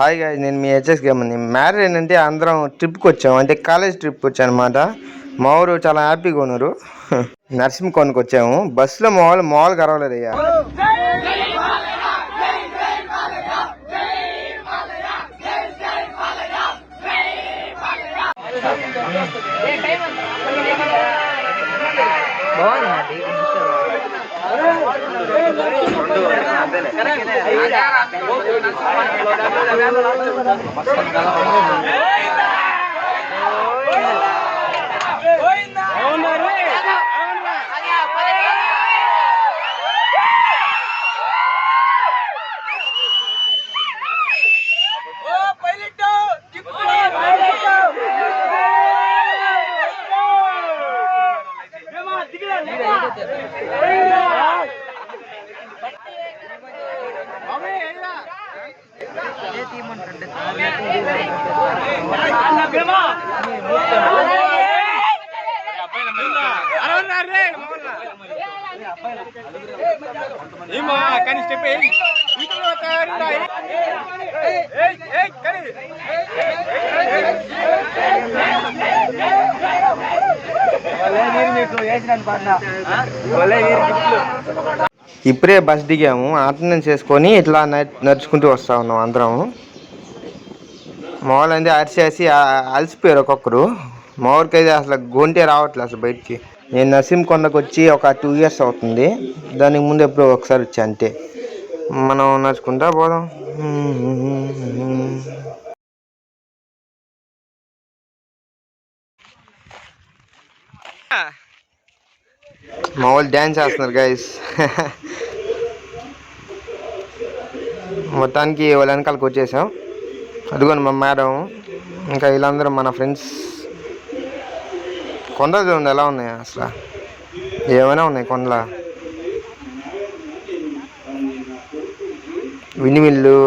Hi guys, నేను మీ HS గేమ్ని. Marriage ఏంటంటే అందరం ట్రిప్కి వచ్చాము, అంటే కాలేజ్ ట్రిప్కి వచ్చాను అనమాట. మా ఊరు చాలా హ్యాపీగా ఉన్నారు. నరసింహకొండకు వచ్చాము. బస్సులో మామూలుగా అరవలేదు అయ్యా. ఇప్పుడే బస్ దిగాము. అటెండెన్స్ చేసుకొని ఇట్లా నడుచుకుంటూ వస్తా ఉన్నాం అందరం. మామూలు అంటే అరిసేసి అలసిపోయారు ఒక్కొక్కరు. మా ఊరికైతే అసలు గొంతే రావట్లేదు అసలు బయటికి. నేను నరసింహకొండకు వచ్చి ఒక 2 years అవుతుంది. దానికి ముందు ఎప్పుడో ఒకసారి వచ్చా అంతే. మనం నడుచుకుంటా పోదాం. మా వాళ్ళు డ్యాన్స్ చేస్తున్నారు గైస్. మొత్తానికి వాళ్ళ వెనకాలకు వచ్చేసాం. అదిగోండి మా మేడం, ఇంకా వీళ్ళందరూ మన ఫ్రెండ్స్. కొండలు చూడండి ఎలా ఉన్నాయి, అసలు ఏమైనా ఉన్నాయి కొండల. వినిమిల్లు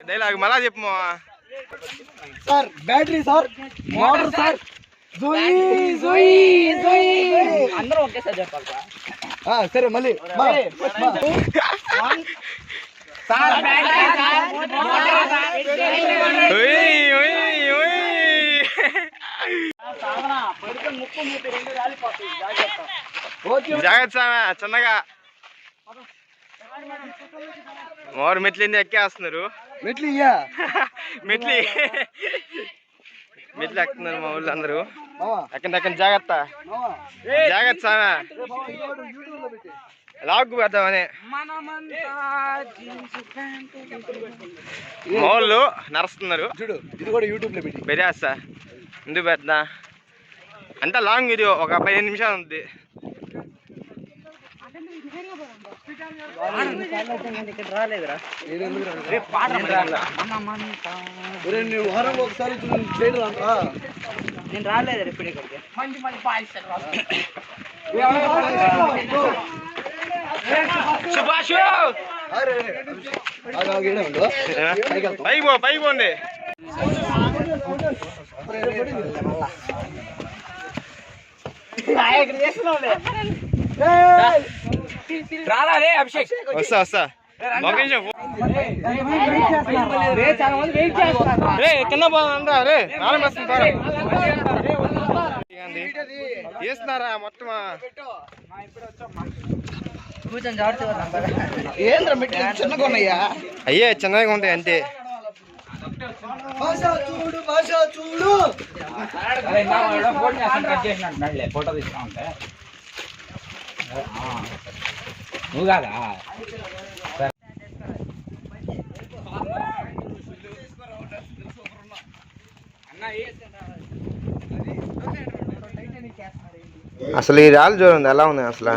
డైలాగ్ మళ్ళా చెప్పు sir. Battery sir, motor sir, అందరూ ఒకేసారి చెప్పాలి. సరే మళ్ళీ జాగ్రత్త చిన్నగా. మోరు మెట్లు ఎక్కేస్తున్నారు. మెట్లు ఎక్కుతున్నారు మా ఊళ్ళో అందరూ. ఎక్కడ జాగ్రత్త జాగ్రత్త సామె. లాగు పెడదామని మా వాళ్ళు నడుస్తున్నారు. చూడు, ఇది కూడా యూట్యూబ్ లో పెట్టి పెరియాస్తా. ఎందుకు పెడతా అంతా లాంగ్ వీడియో, ఒక 15 నిమిషాలు ఉంది. ఒకసారి నేను రాలేదు ఇప్పుడు ఇక్కడికి. పై పోండి. అభిషేక్ వస్తా కింద పోదా రే. తీస్తున్నారా మొత్తం? చిన్నగా ఉన్నాయా? అయ్యే చిన్నగా ఉంటాయి అంతే. చూడు ఫోటో తీసుకున్నా ఉంటే నువ్వు కాదా? అసలు ఈ రాళ్ళు చూడండి ఎలా ఉన్నాయి అసలు.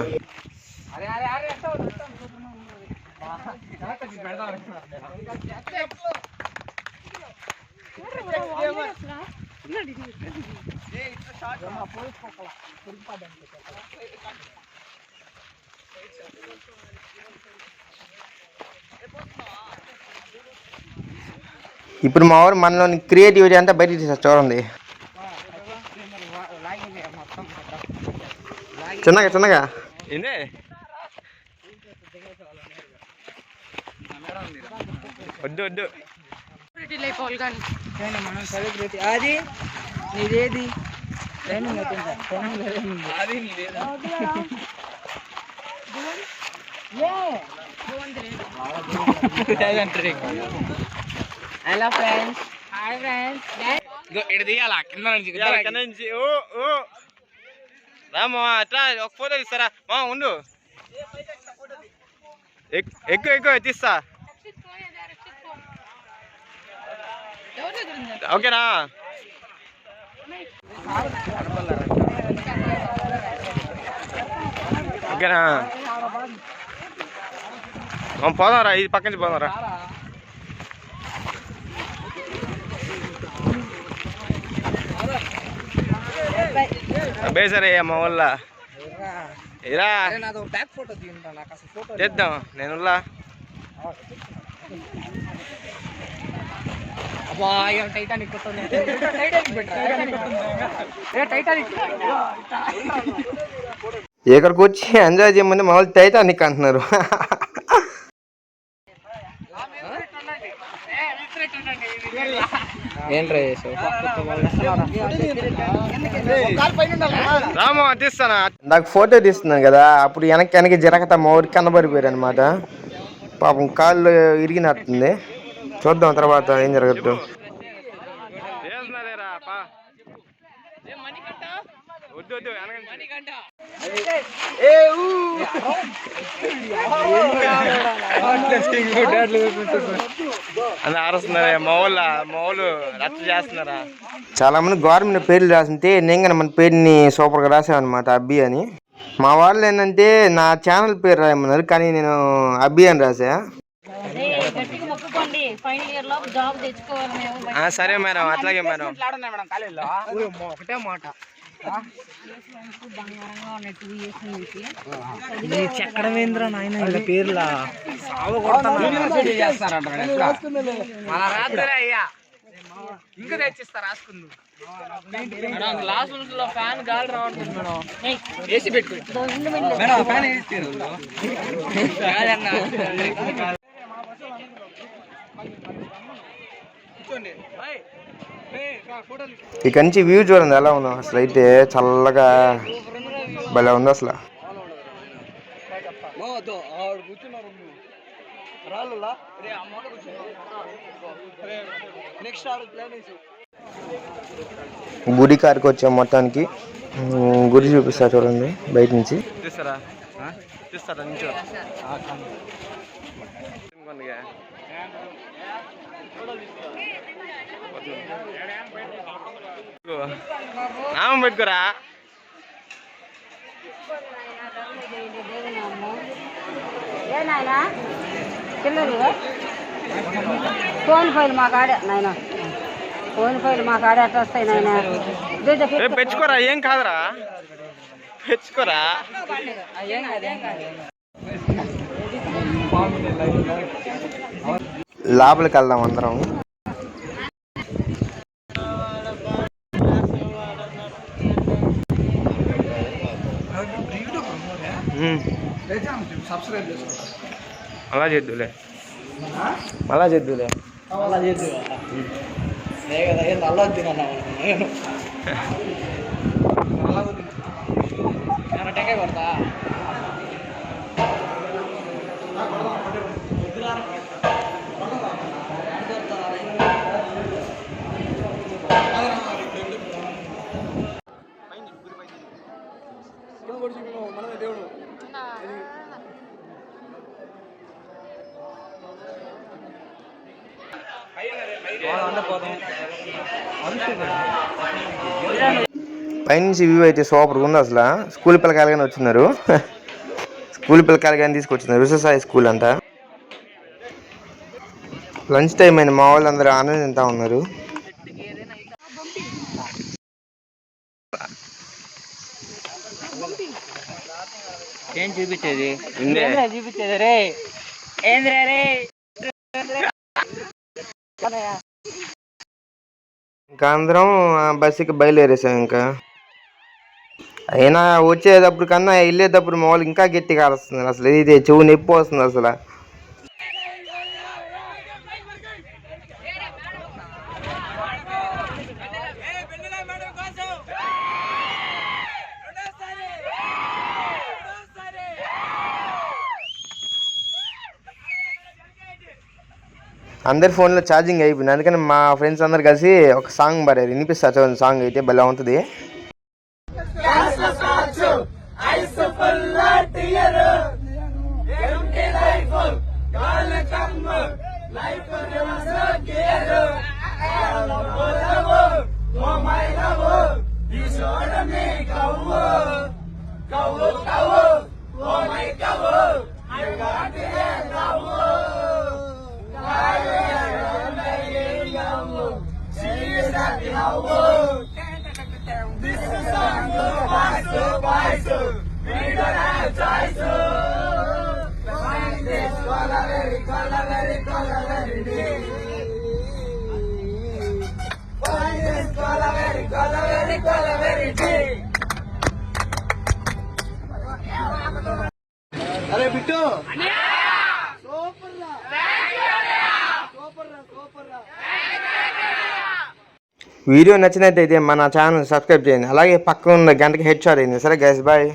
ఇప్పుడు మా ఊరు మనలోని క్రియేటివిటీ అంతా బయటికి తీసా చూడండి. చిన్నగా చిన్నగా ఏందే వద్దు వద్దు. మనం సెలబ్రిటీ అది నీదేది అది నీదేదా హలో ఫ్రెండ్స్. Hi friends. ఇటు తీయాలా కింద నుంచి ఓ ఓ రామా అట్లా ఒక ఫోటో తీస్తారా మా ఉండు. ఎక్కువ ఎక్కువ తీస్తా. ఓకేనా? ఓకేనా? పోదాంరా, ఇది పక్క నుంచి పోదాంరా. బేసరే మా వల్ల ఇరా బ్యాక్ ఫోటో తీయండి, నాకు అసలు ఫోటో చేద్దాం. నేను టైటానిక్ ఇక్కడికి వచ్చి ఎంజాయ్ చేయమని మా వాళ్ళు టైటానిక్ అంటున్నారు. రామా తీస్తానా? నాకు ఫోటో తీస్తున్నాను కదా, అప్పుడు వెనక్కి జరగతా మా ఊరికి కనబడిపోయారు అనమాట. పాపం కాళ్ళు ఇరిగినట్టుంది. చూద్దాం తర్వాత ఏం జరగద్దు. అని ఆరుస్తున్నారా మా వాళ్ళు రచ్చ చేస్తున్నారా? చాలా మంది గవర్నమెంట్ పేర్లు రాసింటే నేను కానీ మన పేరుని సూపర్గా రాసామన్నమాట, అబ్బి అని. మా వాళ్ళు ఏంటంటే నా ఛానల్ పేరు రాయమన్నారు, కానీ నేను అబ్బి అని రాసా. సరే మేడం, అట్లాగే మేడం. ఒకటే మాట చక్రమేంద్ర నాయన ఇలా పేర్లా ఇంకా తెచ్చిస్తా రాసుకుందు. ఫ్యాన్ గాలి రావట్లేదు మేడం, ఏసీ పెట్టుకో మేడం. ఫ్యాన్ ఇక నుంచి వ్యూ చూడండి ఎలా ఉందో. అసలు అయితే చల్లగా భలే ఉంది అసలు. గుడి కారికి వచ్చాం మొత్తానికి. గుడి చూపిస్తా చూడండి బయట నుంచి. తీస్తారా? నామం పెట్టుకోరా. ఫోన్ ఫైల్ మా కాడే నాయన, ఫోన్ ఫైల్ మా కాడే అట్లా వస్తాయి నాయన. పెంచుకోరా, ఏం కాదురా, పెంచుకోరా. లోపలికి వెళ్దాం అందరం. అలా చేద్దులే, అలా చేద్దులే. కొడతా మనమే దేవుడు. పైనుంచి వ్యూ అయితే సూపర్గా ఉంది అసలు. స్కూల్ పిల్లకాయలుగానే వచ్చినారు, స్కూల్ పిల్లకాయలుగానే తీసుకొచ్చినారు. విశ్వసాయి స్కూల్ అంట. లంచ్ టైం అయిన మా వాళ్ళు అందరూ ఆనందం తింటా ఉన్నారు. ఏం చూపించేది? చూపించేది రే ఏంద్రా రే. ఇంకా అందరం బస్సుకి బయలుదేరేసాం. ఇంకా అయినా వచ్చేటప్పుడు కన్నా వెళ్ళేటప్పుడు మా వాళ్ళు ఇంకా గట్టిగా అరుస్తున్నారు. అసలు ఇది చెవు నొప్పి వస్తుంది అసలు. అందరి ఫోన్లో ఛార్జింగ్ అయిపోయింది, అందుకని మా ఫ్రెండ్స్ అందరు కలిసి ఒక సాంగ్ పాడారు. వినిపిస్తా చూడండి, సాంగ్ అయితే భలే ఉంటుంది. అరే బిట్టు వీడియో నచ్చినట్టయితే మన ఛానల్ సబ్స్క్రైబ్ చేయండి, అలాగే పక్కన ఉన్న గంటకి హెడ్ షాట్ అయింది. సరే గైస్, బాయ్.